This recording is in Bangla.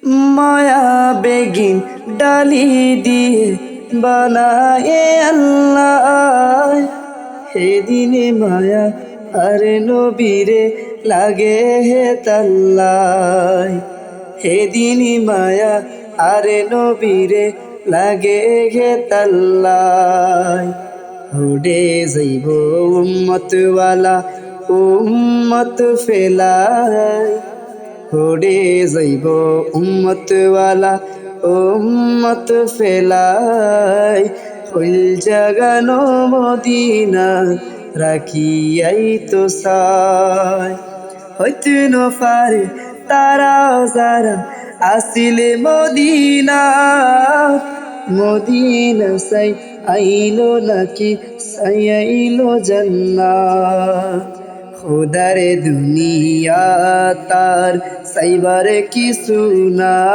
মায়া বেগিন ডালি দিয়ে বানায়ে আল্লাহ। সেদিনে মায়া আর নবীরে লাগে হে তাল্লাই। সেদিনে মায়া আর নবীরে লাগে হে তাল্লাই। উড়ে যাইব উম্মতওয়ালা উম্মত ফেলাই। উড়ে যাইব উম্মতওয়ালা উম্মত ফেলাই। ফুল জাগানো মদিনা রাখিয়াই তো সাই। হইতে ন পারে তারা যারা আসিলে মদিনা। মদিনা সাই আইলো নাকি সাই আইলো জান্নাত। খুদারে দুনিয়া তার সাইবার কিছু না।